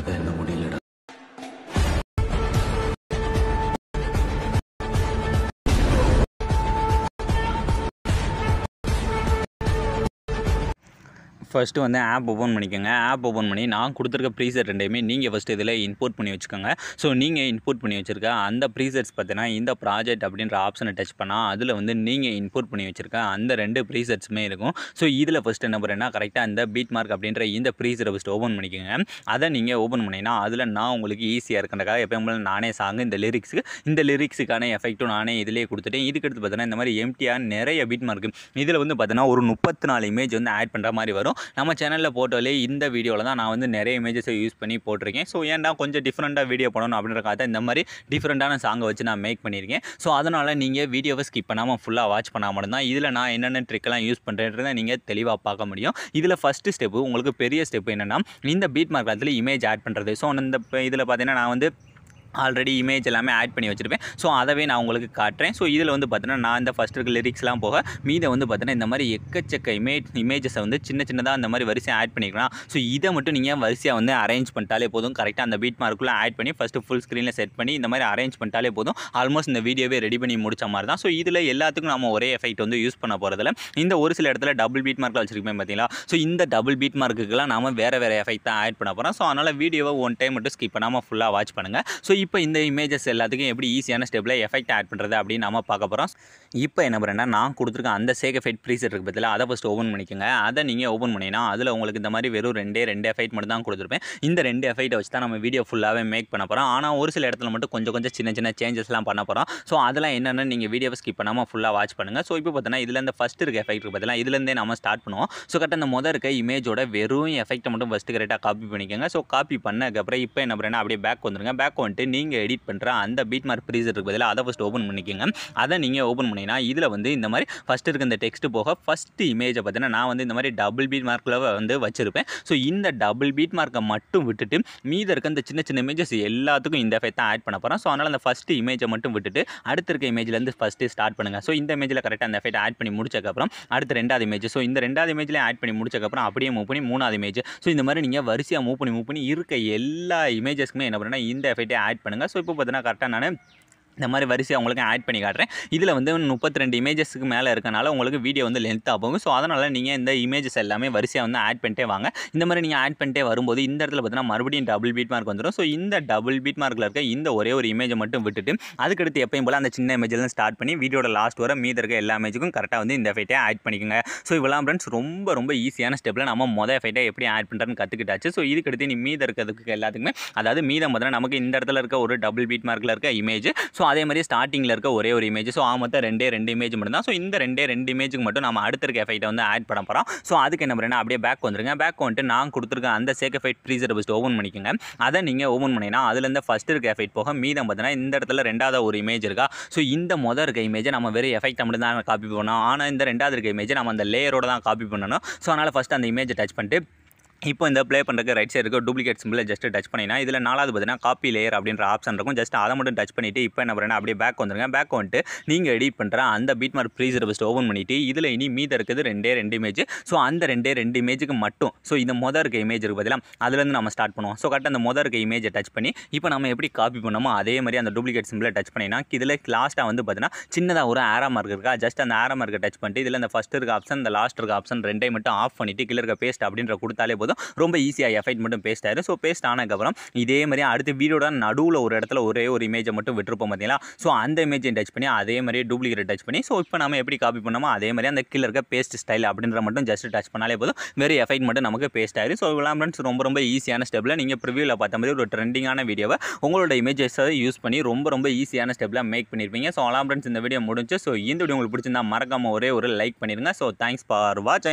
கதை என்ன முடியலடா. ஃபஸ்ட்டு வந்து ஆப் ஓப்பன் பண்ணிக்கோங்க. ஆப் ஓப்பன் பண்ணி நான் கொடுத்துருக்க ப்ரீசெட் ரெண்டையுமே நீங்கள் ஃபஸ்ட்டு இதில் இன்போர்ட் பண்ணி வச்சுக்கோங்க. ஸோ நீங்கள் இன்போர்ட் பண்ணி வச்சுருக்க அந்த ப்ரீசெட்ஸ் பார்த்தீங்கன்னா இந்த ப்ராஜெக்ட் அப்படின்ற ஆப்ஷனை டச் பண்ணால் அதில் வந்து நீங்கள் இன்போர்ட் பண்ணி வச்சுருக்க அந்த 2 ப்ரீசெட்ஸுமே இருக்கும். ஸோ இதில் ஃபஸ்ட்டு என்ன பண்ணுறேன்னா கரெக்டாக அந்த பீட் மார்க் அப்படின்ற இந்த ப்ரீசெட்டை ஃபஸ்ட்டு ஓப்பன் பண்ணிக்கோங்க. அதை நீங்கள் ஓப்பன் பண்ணிங்கன்னா அதில் நான் உங்களுக்கு ஈஸியாக இருக்கிறதுக்காக எப்போயும் நானே சாங் இந்த லிரிக்ஸுக்கான எஃபெக்ட்டும் நானே இதிலே கொடுத்துட்டேன். இதுக்கடுத்து பார்த்தீங்கன்னா இந்த மாதிரி எம்டியாக நிறைய பீட் மார்க் இதில் வந்து பார்த்தீங்கன்னா ஒரு 34 இமேஜ் வந்து ஆட் பண்ணுற மாதிரி வரும். நம்ம சேனலில் போட்டோலே இந்த வீடியோவில் தான் நான் வந்து நிறைய இமேஜஸை யூஸ் பண்ணி போட்டிருக்கேன். ஸோ ஏன்டா கொஞ்சம் டிஃப்ரெண்ட்டாக வீடியோ பண்ணணும் அப்படின்றக்காக இந்த மாதிரி டிஃப்ரெண்ட்டான சாங்கை வச்சு நான் மேக் பண்ணியிருக்கேன். ஸோ அதனால் நீங்கள் வீடியோவை ஸ்கிப் பண்ணாமல் ஃபுல்லாக வாட்ச் பண்ணால் மட்டும்தான் இதில் நான் என்னென்ன ட்ரிக்கெல்லாம் யூஸ் பண்ணுறேன்றதை நீங்கள் தெளிவாக பார்க்க முடியும். இதில் ஃபஸ்ட்டு ஸ்டெப்பு உங்களுக்கு பெரிய ஸ்டெப் என்னென்னா இந்த பீட் மார்க் இடத்துல இமேஜ் ஆட் பண்ணுறது. ஸோ இந்த இதில் பார்த்தீங்கன்னா நான் வந்து ஆல்ரெடி இமேஜ் எல்லாமே ஆட் பண்ணி வச்சுருப்பேன். ஸோ அதவே நான் உங்களுக்கு காட்டுறேன். ஸோ இதில் வந்து பார்த்தீங்கன்னா நான் இந்த ஃபஸ்ட் இருக்க லிரிக்ஸ்லாம் போக மீதை வந்து பார்த்தீங்கன்னா இந்த மாதிரி எக்கச்சக்க இமேஜஸை வந்து சின்னதாக அந்த மாதிரி வரிசையாக ஆட் பண்ணிக்கலாம். ஸோ இதை மட்டும் நீங்கள் வரிசையாக வந்து அரேஞ்ச் பண்ணிட்டாலே போதும். கரெக்டாக அந்த பீட் மார்க்குள்ளே ஆட் பண்ணி ஃபஸ்ட்டு ஃபுல் ஸ்க்ரீனில் செட் பண்ணி இந்த மாதிரி அரேஞ்ச் பண்ணிட்டாலே போதும். ஆல்மோஸ்ட் இந்த வீடியோவே ரெடி பண்ணி முடிச்ச மாதிரி தான். ஸோ இதில் எல்லாத்துக்கும் நம்ம ஒரே எஃபெக்ட் வந்து யூஸ் பண்ண போகிறதில்ல. இந்த ஒரு சில இடத்துல டபுள் பீட் மார்க்கில் வச்சுருக்கேன் பார்த்தீங்களா. ஸோ இந்த டபுள் பீட் மார்க்குக்கெல்லாம் நம்ம வேறு எஃபெக்ட் தான் ஆட் பண்ண போகிறோம். ஸோ அதனால் வீடியோவை ஒன் டைம் மட்டும் ஸ்கிப் பண்ணாமல் ஃபுல்லாக வாட்ச் பண்ணுங்கள். ஸோ இப்போ இந்த இமேஜஸ் எல்லாத்துக்கும் எப்படி ஈஸியான ஸ்டெப்பில் எஃபெக்ட் ஆட் பண்ணுறது அப்படின்னு நம்ம பார்க்க போகிறோம். இப்போ என்ன பண்ணுறேன்னா நான் கொடுத்துருக்க அந்த சேக் எஃபெக்ட் ப்ரீசெட் இருக்குது பற்றில அதை ஃபஸ்ட்டு ஓப்பன் பண்ணிக்கோங்க. அதை நீங்கள் ஓப்பன் பண்ணிங்கன்னா அதில் உங்களுக்கு இந்த மாதிரி வெறும் ரெண்டு எஃபெக்ட் மட்டும் தான் கொடுத்துருப்பேன். இந்த 2 எஃபெக்ட்டை வச்சு தான் நம்ம வீடியோ ஃபுல்லாகவே மேக் பண்ண போகிறோம். ஆனால் ஒரு சில இடத்துல மட்டும் கொஞ்சம் சின்ன சேஞ்சஸ்லாம் பண்ண போகிறோம். ஸோ அதெல்லாம் என்னென்னு நீங்கள் வீடியோவை ஸ்கிப் பண்ணாமல் ஃபுல்லாக வாட்ச் பண்ணுங்கள். ஸோ இப்போ பார்த்தீங்கன்னா இதில் இந்த ஃபஸ்ட்டு இருக்க எஃபெக்ட் இருக்குது பார்த்தீங்கன்னா இதுலேருந்தே நம்ம ஸ்டார்ட் பண்ணுவோம். ஸோ கரெக்டாக அந்த முதல் இருக்க இமேஜோட வெறும் எஃபெக்ட்டை மட்டும் ஃபஸ்ட்டு கரெக்டாக காப்பி பண்ணிக்கோங்க. ஸோ காப்பி பண்ணதுக்கப்புறம் இப்போ என்ன பண்ணுறேன்னா அப்படியே பேக் வந்துருங்க. பேக் வந்துட்டு நீங்கள் எடிட் பண்ணுற அந்த பீட் மார்க் ப்ரீசெட் இருக்குது பதிலாக அதை ஃபஸ்ட்டு ஓப்பன் பண்ணிக்கோங்க. அதை நீங்கள் ஓப்பன் பண்ணிங்கன்னா இதில் வந்து இந்த மாதிரி ஃபஸ்ட்டு இருக்க இந்த டெக்ஸ்ட் போக ஃபஸ்ட்டு இமேஜை பார்த்தீங்கன்னா நான் வந்து இந்த மாதிரி டபுள் பீட் மார்க்கில் வந்து வச்சுருப்பேன். ஸோ இந்த டபுள் பீட் மார்க்கை மட்டும் விட்டுட்டு மீதி இருக்க இந்த சின்ன இமேஜஸ் எல்லாத்துக்கும் இந்த எஃபெக்ட் தான் ஆட் பண்ண போகிறோம். ஸோ அதனால் அந்த ஃபஸ்ட்டு இமேஜை மட்டும் விட்டுட்டு அடுத்த இருக்க இமேஜ்லேருந்து ஃபஸ்ட்டு ஸ்டார்ட் பண்ணுங்கள். ஸோ இந்த இமேஜில் கரெக்டாக அந்த எஃபெக்ட் ஆட் பண்ணி முடிச்சக்கப்புறம் அடுத்த 2வது இமேஜ். ஸோ இந்த 2வது இமேஜ்லேயே ஆட் பண்ணி முடிச்சக்கப்புறம் அப்படியே மூவ் பண்ணி 3வது இமேஜ். ஸோ இந்த மாதிரி நீங்கள் வரிசையாக மூவ் பண்ணி இருக்க எல்லா இமேஜஸ்க்குமே என்ன பண்ணுன்னா இந்த எஃபெக்ட்டை ஆட் பண்ணுங்கள். ஸோ இப்போ பார்த்தீங்கன்னா கரெக்டாக நான் இந்த மாதிரி வரிசையாக உங்களுக்கு ஆட் பண்ணி காட்டுறேன். இதில் வந்து 32 இமேஜஸ்க்கு மேலே இருக்கனால உங்களுக்கு வீடியோ வந்து லென்த்தாக போகும். ஸோ அதனால் நீங்கள் இந்த இமேஜஸ் எல்லாமே வரிசையாக வந்து ஆட் பண்ணிட்டே வாங்க. இந்த மாதிரி நீங்கள் ஆட் பண்ணிட்டே வரும்போது இந்த இடத்துல பார்த்தீங்கன்னா மறுபடியும் டபுள் பீட் மார்க் வந்துடும். ஸோ இந்த டபுள் பீட் மார்க்கில் இருக்க இந்த ஒரே ஒரு இமேஜை மட்டும் விட்டுட்டு அதுக்கடுத்து எப்பயும் போல் அந்த சின்ன இமேஜில் ஸ்டார்ட் பண்ணி வீடியோட லாஸ்ட் வர மீதி இருக்க எல்லா இமேஜுக்கும் கரெக்டாக வந்து இந்த எஃபெக்ட்டை ஆட் பண்ணிக்கோங்க. ஸோ இவ்வளோ ஃப்ரெண்ட்ஸ் ரொம்ப ஈஸியான ஸ்டெப்பில் நம்ம எஃபெக்ட்டை எப்படி ஆட் பண்ணுறதுன்னு கற்றுக்கிட்டாச்சு. ஸோ இதுக்கடுத்து நீ மீதி இருக்கிறதுக்கு எல்லாத்துக்குமே அதாவது மீதம் பார்த்தீங்கன்னா நமக்கு இந்த இடத்துல இருக்க ஒரு டபுள் பீட் மார்க்கில் இருக்க இமேஜ். ஸோ அதே மாதிரி ஸ்டார்டிங்கில் இருக்க ஒரே ஒரு இமேஜ். ஸோ மொத்தம் 2 இமேஜ் மட்டும் தான். ஸோ இந்த 2 இமேஜுக்கு மட்டும் நம்ம அடுத்த இருக்க எஃபெக்ட்டை வந்து ஆட் பண்ண போகிறோம். ஸோ அதுக்கு என்ன பண்ணுறேன்னா அப்படியே பேக் வந்துருங்க. பேக் வந்துட்டு நான் கொடுத்துருக்க அந்த சேக் எஃபெக்ட் ப்ரீசெட்டை ஃபஸ்ட்டு ஓப்பன் பண்ணிக்கோங்க. அதை நீங்கள் ஓப்பன் பண்ணிங்கன்னா அதுலேருந்து ஃபஸ்ட்டு இருக்க எஃபெக்ட் போக மீதம் பார்த்தீங்கன்னா இந்த இடத்துல 2வது ஒரு இமேஜ் இருக்கா. ஸோ இந்த முதல் இருக்க இமேஜை நம்ம வெறும் எஃபெக்ட்டை மட்டும் தான் காப்பி பண்ணோம். ஆனால் இந்த 2வது இருக்க இமேஜை நம்ம அந்த லேயரோட தான் காப்பி பண்ணணும். ஸோ அதனால் ஃபஸ்ட்டு அந்த இமேஜை டச் பண்ணிட்டு இப்போ இந்த ப்ளே பண்ணுறதுக்கு ரைட் சைடு இருக்க டூப்ளிகேட் சிம்பிளை ஜஸ்ட் டச் பண்ணினா இதில் 4வது பார்த்தீங்கன்னா காப்பி லேயர் அப்படின்ற ஆப்ஷன் இருக்கும். ஜஸ்ட் அதை மட்டும் டச் பண்ணிவிட்டு இப்போ என்ன பண்ணுறேன்னா அப்படியே பேக் வந்துருங்க. பேக் வந்துட்டு நீங்கள் எடிட் பண்ணுற அந்த பீட் மார்க் ப்ரீசெட்டை ஃபஸ்ட்டு ஓப்பன் பண்ணிவிட்டு இதில் இனி மீதி இருக்குது 2 இமேஜ். ஸோ அந்த 2 இமேஜுக்கு மட்டும் ஸோ இந்த முதல் இருக்க இமேஜ் இருக்குது பார்த்தீங்களா அதுலேருந்து நம்ம ஸ்டார்ட் பண்ணுவோம். ஸோ கரெக்டாக அந்த முதல் இருக்க இமேஜை டச் பண்ணி இப்போ நம்ம எப்படி காப்பி பண்ணோமோ அதே மாதிரி அந்த டூப்ளிகேட் சிம்பிளை டச் பண்ணினா இதில் லாஸ்ட்டாக வந்து பார்த்தீங்கன்னா சின்னதாக ஒரு ஆரோ மார்க் இருக்கா. ஜஸ்ட் அந்த ஆரோ மார்க்கை டச் பண்ணிட்டு இதில் இந்த ஃபஸ்ட் இருக்க ஆப்ஷன் இந்த லாஸ்ட் இருக்க ஆப்ஷன் 2 மட்டும் ஆஃப் பண்ணிவிட்டு கீழே இருக்க பேஸ்ட் அப்படின்ற கொடுத்தாலே போதும். ரொம்ப ஈஸியாக எஃபெக்ட் மட்டும் பேஸ்ட் ஆயிடும். ஸோ பேஸ்ட் ஆனதுக்கப்புறம் இதே மாதிரி அடுத்த வீடியோட நடுவில் ஒரு இடத்துல ஒரே ஒரு இமேஜை மட்டும் விட்டுருப்போம் பார்த்தீங்களா. ஸோ அந்த இமேஜை டச் பண்ணி அதே மாதிரி டூப்ளிகேட் டச் பண்ணி ஸோ இப்போ நம்ம எப்படி காப்பி பண்ணோமோ அதே மாதிரி அந்த கீழே இருக்க பேஸ்ட் ஸ்டைல் அப்படின்ற மட்டும் ஜஸ்ட் டச் பண்ணாலே போதும். வெறும் எஃபெக்ட் மட்டும் நமக்கு பேஸ்ட் ஆயிடும். ஸோ இவ்வளோ ஃப்ரெண்ட்ஸ் ரொம்ப ஈஸியான ஸ்டெப்பில் நீங்கள் ப்ரிவியூவில் பார்த்த மாதிரி ஒரு ட்ரெண்டிங்கான வீடியோவை உங்களோட இமேஜஸை யூஸ் பண்ணி ரொம்ப ஈஸியான ஸ்டெப்பில் மேக் பண்ணியிருப்பீங்க. ஸோ அவ்வளோ ஃப்ரெண்ட்ஸ் இந்த வீடியோ முடிஞ்சு. ஸோ இந்த வீடியோ உங்களுக்கு பிடிச்சிருந்தா மறக்காம ஒரே ஒரு லைக் பண்ணிடுங்க. ஸோ தேங்க்ஸ் ஃபார் வாட்சிங்.